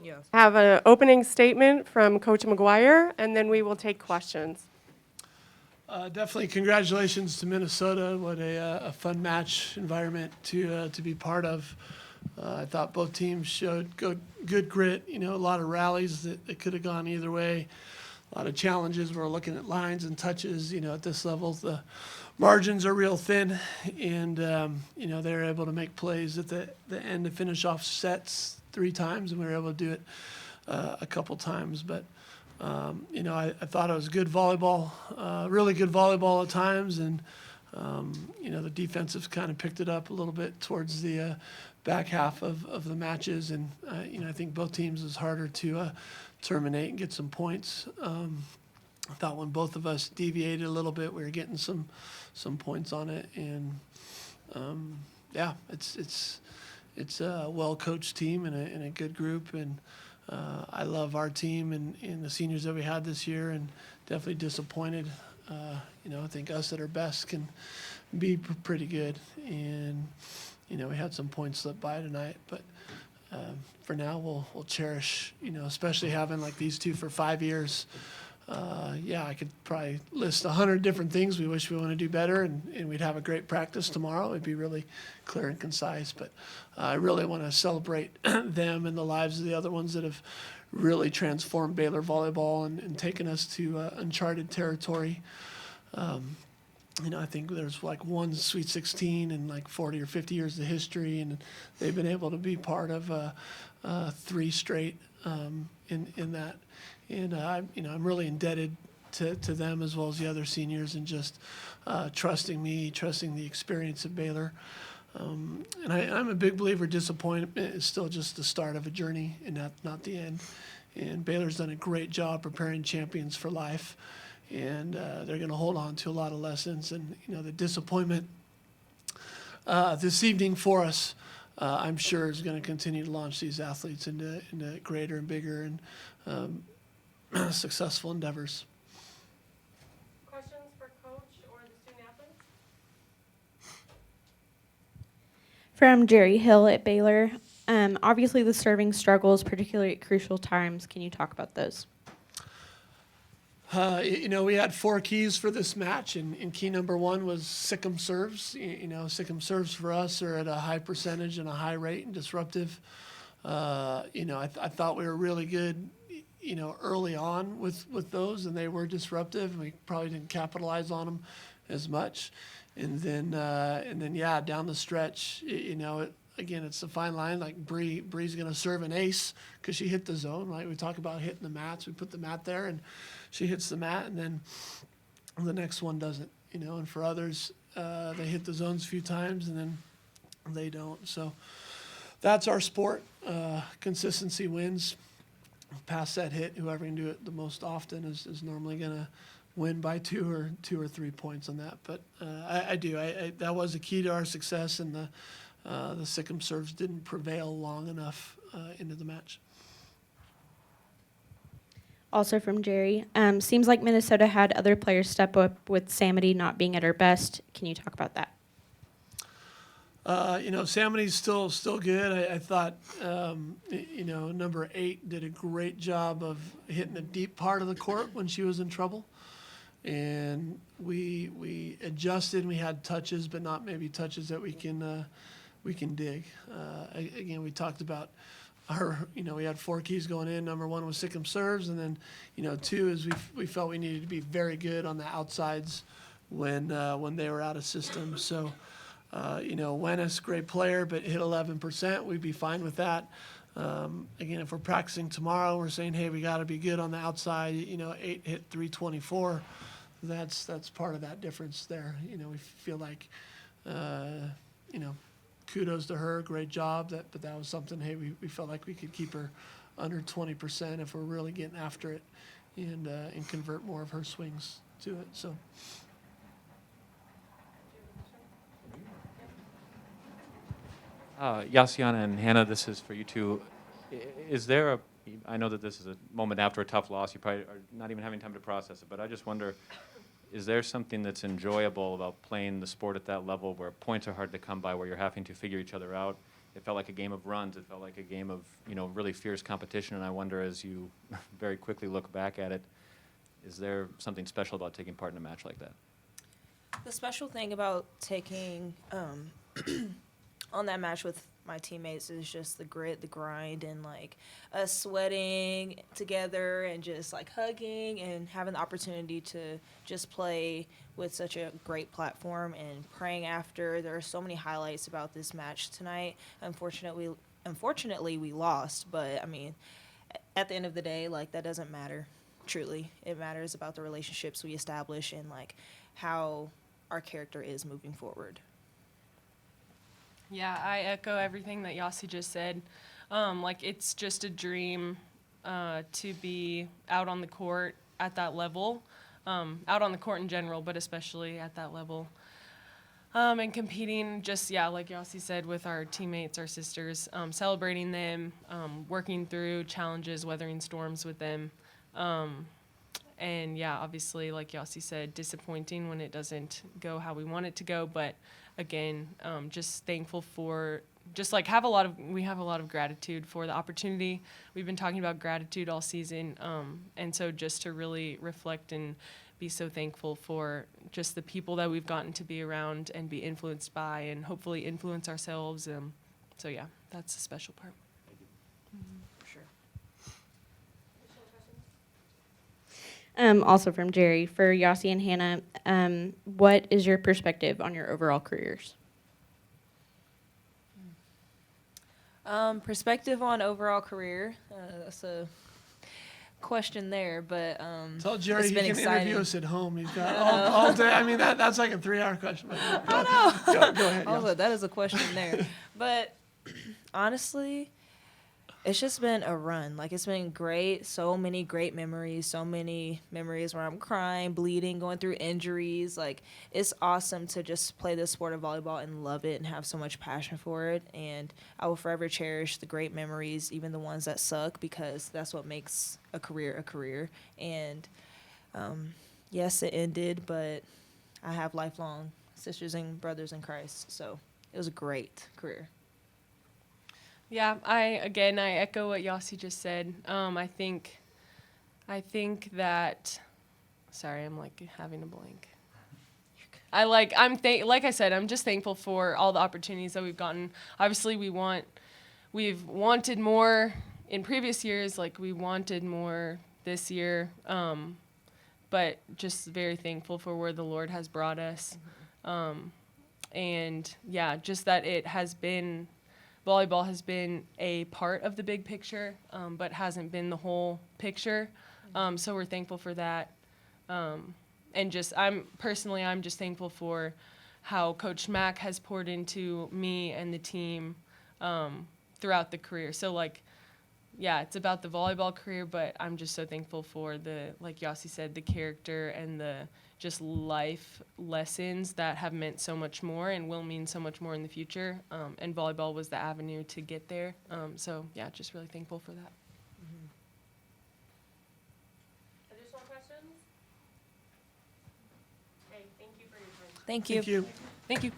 Yes. have an opening statement from Coach McGuire, and then we will take questions. Definitely congratulations to Minnesota. What a fun match environment to be part of. I thought both teams showed good grit, a lot of rallies that could have gone either way. A lot of challenges. We're looking at lines and touches, at this level. The margins are real thin, and, they're able to make plays at the end to finish off sets 3 times, and we were able to do it a couple times. But I thought it was good volleyball, really good volleyball at times, and the defensive kind of picked it up a little bit towards the back half of the matches, and I think both teams was harder to terminate and get some points. I thought when both of us deviated a little bit, we were getting some points on it, and it's a well-coached team and a good group, and I love our team and the seniors that we had this year, and definitely disappointed. I think us at our best can be pretty good, and we had some points slip by tonight, but for now we'll cherish, especially having like these two for 5 years. I could probably list 100 different things we wish we want to do better, and we'd have a great practice tomorrow. It'd be really clear and concise, but I really want to celebrate them and the lives of the other ones that have really transformed Baylor volleyball and taken us to uncharted territory. I think there's like one Sweet 16 in like 40 or 50 years of history, and they've been able to be part of 3 straight in that. And I'm really indebted to them as well as the other seniors, and just trusting me, trusting the experience of Baylor. And I'm a big believer disappointment is still just the start of a journey and not the end. And Baylor's done a great job preparing champions for life, and they're going to hold on to a lot of lessons. And the disappointment this evening for us, I'm sure, is going to continue to launch these athletes into greater and bigger and successful endeavors. Questions for Coach or the student athletes? From Jerry Hill at Baylor. Obviously, the serving struggles, particularly at crucial times. Can you talk about those? We had 4 keys for this match, and key number 1 was Sikkim serves. Sikkim serves for us are at a high percentage and a high rate and disruptive. I thought we were really good, early on with those, and they were disruptive, and we probably didn't capitalize on them as much. And then down the stretch, again, it's a fine line. Like Bree's going to serve an ace because she hit the zone, right? We talk about hitting the mats. We put the mat there, and she hits the mat, and then the next one doesn't, And for others, they hit the zones a few times, and then they don't. So that's our sport. Consistency wins. Pass that hit, whoever can do it the most often is normally going to win by 2 or 3 points on that. But I do. That was a key to our success, and the Sikkim serves didn't prevail long enough into the match. Also from Jerry. Seems like Minnesota had other players step up with Samity not being at her best. Can you talk about that? Samity's still good. I thought, number 8 did a great job of hitting the deep part of the court when she was in trouble. And we adjusted, and we had touches, but not maybe touches that we can dig. Again, we talked about our, we had 4 keys going in. Number 1 was Sikkim serves, and then, 2 is we felt we needed to be very good on the outsides when they were out of system. So, Wennis, great player, but hit 11%. We'd be fine with that. Again, if we're practicing tomorrow, we're saying, hey, we got to be good on the outside. 8 hit 324. That's part of that difference there. We feel like, kudos to her, great job. But that was something. Hey, we felt like we could keep her under 20% if we're really getting after it, and convert more of her swings to it. So. Yassiana and Hannah, this is for you two. Is there I know that this is a moment after a tough loss, you probably are not even having time to process it, but I just wonder, is there something that's enjoyable about playing the sport at that level where points are hard to come by, where you're having to figure each other out? it felt like a game of runs. It felt like a game of, really fierce competition. And I wonder, as you very quickly look back at it, is there something special about taking part in a match like that? The special thing about taking on that match with my teammates is just the grit, the grind, and like us sweating together and just like hugging and having the opportunity to just play with such a great platform and praying after. There are so many highlights about this match tonight. Unfortunately, we lost, but I mean, at the end of the day, like that doesn't matter. Truly, it matters about the relationships we establish and like how our character is moving forward. Yeah, I echo everything that Yossi just said. Like, it's just a dream to be out on the court at that level, out on the court in general, but especially at that level. And competing just, like Yossi said, with our teammates, our sisters, celebrating them, working through challenges, weathering storms with them. And obviously, like Yossi said, disappointing when it doesn't go how we want it to go. But again, just thankful for, just like we have a lot of gratitude for the opportunity. We've been talking about gratitude all season. And so just to really reflect and be so thankful for just the people that we've gotten to be around and be influenced by and hopefully influence ourselves. So that's a special part. For sure. Also from Jerry, for Yossi and Hannah, what is your perspective on your overall careers? Perspective on overall career. That's a question there, but Tell Jerry it's he been can exciting. interview us at home. He's got all day. I mean, that's like a 3-hour question. But go ahead. Also, that is a question there. But honestly, it's just been a run. Like, it's been great. So many great memories. So many memories where I'm crying, bleeding, going through injuries. Like, it's awesome to just play the sport of volleyball and love it and have so much passion for it. And I will forever cherish the great memories, even the ones that suck, because that's what makes a career a career. And yes, it ended, but I have lifelong sisters and brothers in Christ. So it was a great career. Yeah, I echo what Yossi just said. I think that, sorry, I'm like having a blank. Like I said, I'm just thankful for all the opportunities that we've gotten. Obviously, we've wanted more in previous years, like we wanted more this year. But just very thankful for where the Lord has brought us. And just that volleyball has been a part of the big picture, but hasn't been the whole picture. So we're thankful for that. And I'm just thankful for how Coach Mack has poured into me and the team throughout the career. So it's about the volleyball career, but I'm just so thankful for like Yossi said, the character and the just life lessons that have meant so much more and will mean so much more in the future. And volleyball was the avenue to get there. Just really thankful for that. Additional questions? Okay, thank you for your time. Thank you. Thank you. Thank you.